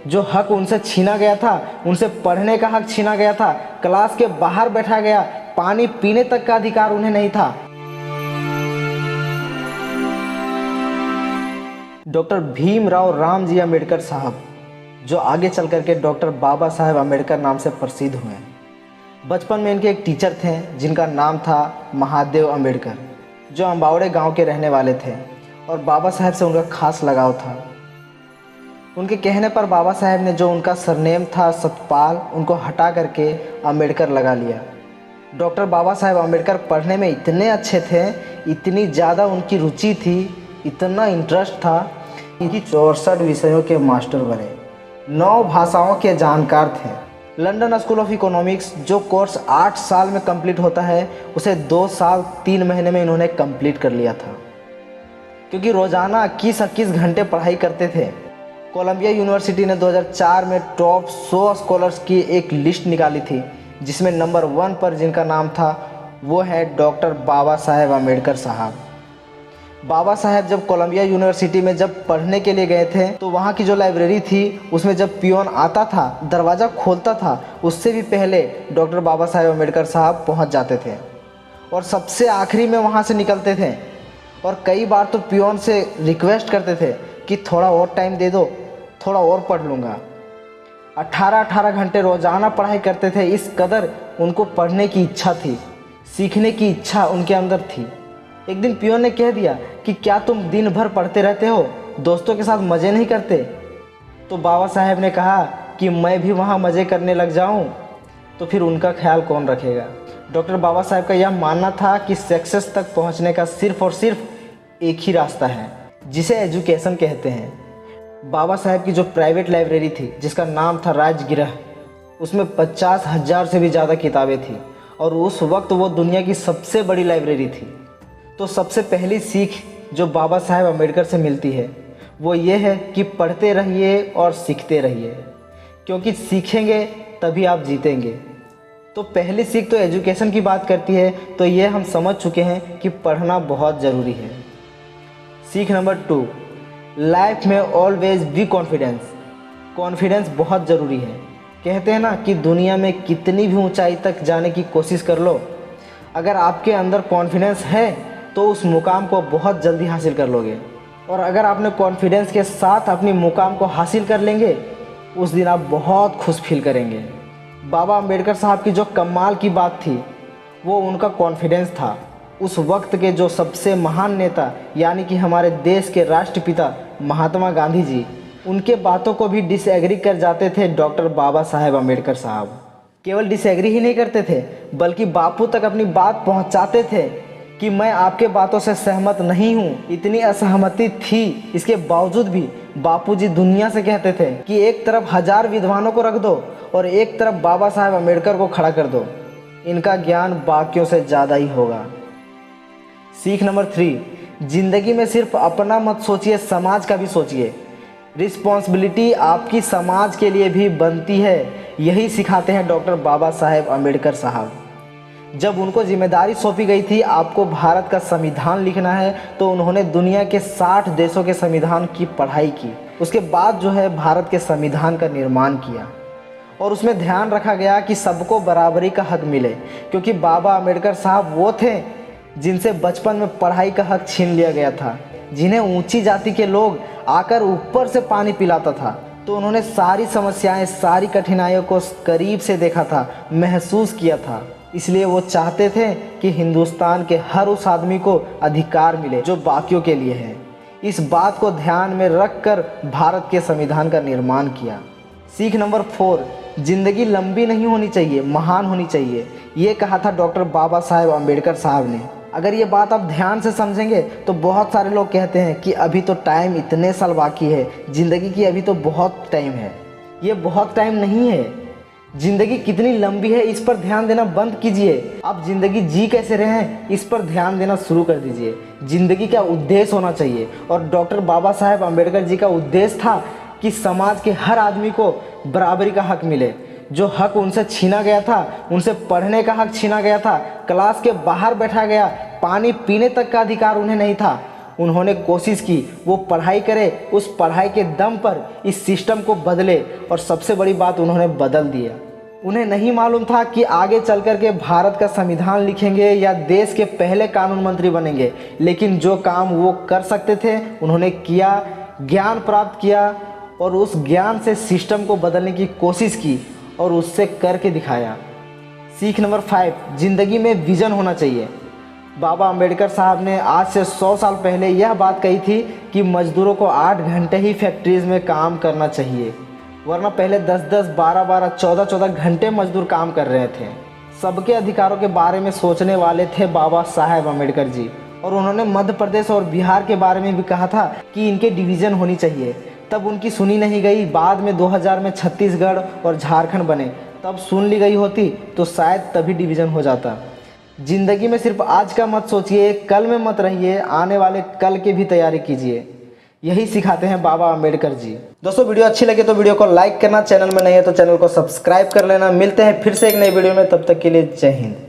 जो हक उनसे छीना गया था, उनसे पढ़ने का हक छीना गया था, क्लास के बाहर बैठा गया, पानी पीने तक का अधिकार उन्हें नहीं था। डॉक्टर भीमराव रामजी अंबेडकर साहब, जो आगे चल करके डॉक्टर बाबा साहेब अंबेडकर नाम से प्रसिद्ध हुए। बचपन में इनके एक टीचर थे जिनका नाम था महादेव अंबेडकर, जो अम्बावड़े गांव के रहने वाले थे और बाबा साहेब से उनका खास लगाव था। उनके कहने पर बाबा साहेब ने जो उनका सरनेम था सतपाल, उनको हटा करके अंबेडकर लगा लिया। डॉक्टर बाबा साहेब अंबेडकर पढ़ने में इतने अच्छे थे, इतनी ज़्यादा उनकी रुचि थी, इतना इंटरेस्ट था कि 64 विषयों के मास्टर बने, 9 भाषाओं के जानकार थे। लंदन स्कूल ऑफ इकोनॉमिक्स जो कोर्स 8 साल में कंप्लीट होता है, उसे 2 साल 3 महीने में इन्होंने कंप्लीट कर लिया था, क्योंकि रोज़ाना 21 घंटे पढ़ाई करते थे। कोलंबिया यूनिवर्सिटी ने 2004 में टॉप 100 स्कॉलर्स की एक लिस्ट निकाली थी, जिसमें नंबर 1 पर जिनका नाम था वो है डॉक्टर बाबा साहेब अंबेडकर साहब। बाबा साहेब जब कोलंबिया यूनिवर्सिटी में जब पढ़ने के लिए गए थे, तो वहाँ की जो लाइब्रेरी थी उसमें जब पियोन आता था, दरवाज़ा खोलता था, उससे भी पहले डॉक्टर बाबा साहेब अंबेडकर साहब पहुँच जाते थे और सबसे आखिरी में वहाँ से निकलते थे। और कई बार तो पियोन से रिक्वेस्ट करते थे कि थोड़ा और टाइम दे दो, थोड़ा और पढ़ लूँगा। 18 घंटे रोज़ाना पढ़ाई करते थे। इस कदर उनको पढ़ने की इच्छा थी, सीखने की इच्छा उनके अंदर थी। एक दिन पियोन ने कह दिया कि क्या तुम दिन भर पढ़ते रहते हो, दोस्तों के साथ मज़े नहीं करते? तो बाबा साहेब ने कहा कि मैं भी वहाँ मज़े करने लग जाऊँ तो फिर उनका ख्याल कौन रखेगा। डॉक्टर बाबा साहेब का यह मानना था कि सक्सेस तक पहुँचने का सिर्फ़ और सिर्फ एक ही रास्ता है, जिसे एजुकेशन कहते हैं। बाबा साहेब की जो प्राइवेट लाइब्रेरी थी, जिसका नाम था राजगृह, उसमें 50,000 से भी ज़्यादा किताबें थी और उस वक्त वो दुनिया की सबसे बड़ी लाइब्रेरी थी। तो सबसे पहली सीख जो बाबा साहेब अंबेडकर से मिलती है वो ये है कि पढ़ते रहिए और सीखते रहिए, क्योंकि सीखेंगे तभी आप जीतेंगे। तो पहली सीख तो एजुकेशन की बात करती है, तो ये हम समझ चुके हैं कि पढ़ना बहुत ज़रूरी है। सीख नंबर 2, लाइफ में ऑलवेज बी कॉन्फिडेंस। कॉन्फिडेंस बहुत ज़रूरी है। कहते हैं ना कि दुनिया में कितनी भी ऊंचाई तक जाने की कोशिश कर लो, अगर आपके अंदर कॉन्फिडेंस है तो उस मुकाम को बहुत जल्दी हासिल कर लोगे। और अगर आपने कॉन्फिडेंस के साथ अपनी मुकाम को हासिल कर लेंगे, उस दिन आप बहुत खुश फील करेंगे। बाबा अंबेडकर साहब की जो कमाल की बात थी वो उनका कॉन्फिडेंस था। उस वक्त के जो सबसे महान नेता यानी कि हमारे देश के राष्ट्रपिता महात्मा गांधी जी, उनके बातों को भी डिसएग्री कर जाते थे डॉक्टर बाबा साहेब अंबेडकर साहब। केवल डिसएग्री ही नहीं करते थे, बल्कि बापू तक अपनी बात पहुंचाते थे कि मैं आपके बातों से सहमत नहीं हूँ। इतनी असहमति थी, इसके बावजूद भी बापूजी दुनिया से कहते थे कि एक तरफ 1000 विद्वानों को रख दो और एक तरफ बाबा साहेब अंबेडकर को खड़ा कर दो, इनका ज्ञान बाकियों से ज़्यादा ही होगा। सीख नंबर 3, जिंदगी में सिर्फ अपना मत सोचिए, समाज का भी सोचिए। रिस्पॉन्सिबिलिटी आपकी समाज के लिए भी बनती है, यही सिखाते हैं डॉक्टर बाबा साहेब अंबेडकर साहब। जब उनको जिम्मेदारी सौंपी गई थी आपको भारत का संविधान लिखना है, तो उन्होंने दुनिया के 60 देशों के संविधान की पढ़ाई की। उसके बाद जो है भारत के संविधान का निर्माण किया और उसमें ध्यान रखा गया कि सबको बराबरी का हक मिले, क्योंकि बाबा अंबेडकर साहब वो थे जिनसे बचपन में पढ़ाई का हक छीन लिया गया था, जिन्हें ऊंची जाति के लोग आकर ऊपर से पानी पिलाता था। तो उन्होंने सारी समस्याएं, सारी कठिनाइयों को करीब से देखा था, महसूस किया था। इसलिए वो चाहते थे कि हिंदुस्तान के हर उस आदमी को अधिकार मिले जो बाकियों के लिए है। इस बात को ध्यान में रखकर भारत के संविधान का निर्माण किया। सीख नंबर 4, जिंदगी लंबी नहीं होनी चाहिए, महान होनी चाहिए। ये कहा था डॉक्टर बाबा साहेब अंबेडकर साहब ने। अगर ये बात आप ध्यान से समझेंगे तो बहुत सारे लोग कहते हैं कि अभी तो टाइम, इतने साल बाकी है, ज़िंदगी की अभी तो बहुत टाइम है। ये बहुत टाइम नहीं है। ज़िंदगी कितनी लंबी है इस पर ध्यान देना बंद कीजिए। आप ज़िंदगी जी कैसे रहे हैं इस पर ध्यान देना शुरू कर दीजिए। ज़िंदगी का उद्देश्य होना चाहिए, और डॉक्टर बाबा साहेब अंबेडकर जी का उद्देश्य था कि समाज के हर आदमी को बराबरी का हक मिले। जो हक उनसे छीना गया था, उनसे पढ़ने का हक छीना गया था, क्लास के बाहर बैठा गया, पानी पीने तक का अधिकार उन्हें नहीं था, उन्होंने कोशिश की वो पढ़ाई करे, उस पढ़ाई के दम पर इस सिस्टम को बदले और सबसे बड़ी बात उन्होंने बदल दिया। उन्हें नहीं मालूम था कि आगे चल कर के भारत का संविधान लिखेंगे या देश के पहले कानून मंत्री बनेंगे, लेकिन जो काम वो कर सकते थे उन्होंने किया, ज्ञान प्राप्त किया और उस ज्ञान से सिस्टम को बदलने की कोशिश की और उससे करके दिखाया। सीख नंबर 5, ज़िंदगी में विज़न होना चाहिए। बाबा अंबेडकर साहब ने आज से 100 साल पहले यह बात कही थी कि मजदूरों को 8 घंटे ही फैक्ट्रीज में काम करना चाहिए, वरना पहले 10-10, 12-12, 14-14 घंटे मजदूर काम कर रहे थे। सबके अधिकारों के बारे में सोचने वाले थे बाबा साहेब अम्बेडकर जी, और उन्होंने मध्य प्रदेश और बिहार के बारे में भी कहा था कि इनके डिवीज़न होनी चाहिए। तब उनकी सुनी नहीं गई। बाद में 2000 में छत्तीसगढ़ और झारखंड बने, तब सुन ली गई होती तो शायद तभी डिवीज़न हो जाता। ज़िंदगी में सिर्फ आज का मत सोचिए, कल में मत रहिए, आने वाले कल की भी तैयारी कीजिए। यही सिखाते हैं बाबा अंबेडकर जी। दोस्तों वीडियो अच्छी लगे तो वीडियो को लाइक करना, चैनल में नहीं है तो चैनल को सब्सक्राइब कर लेना। मिलते हैं फिर से एक नई वीडियो में, तब तक के लिए जय हिंद।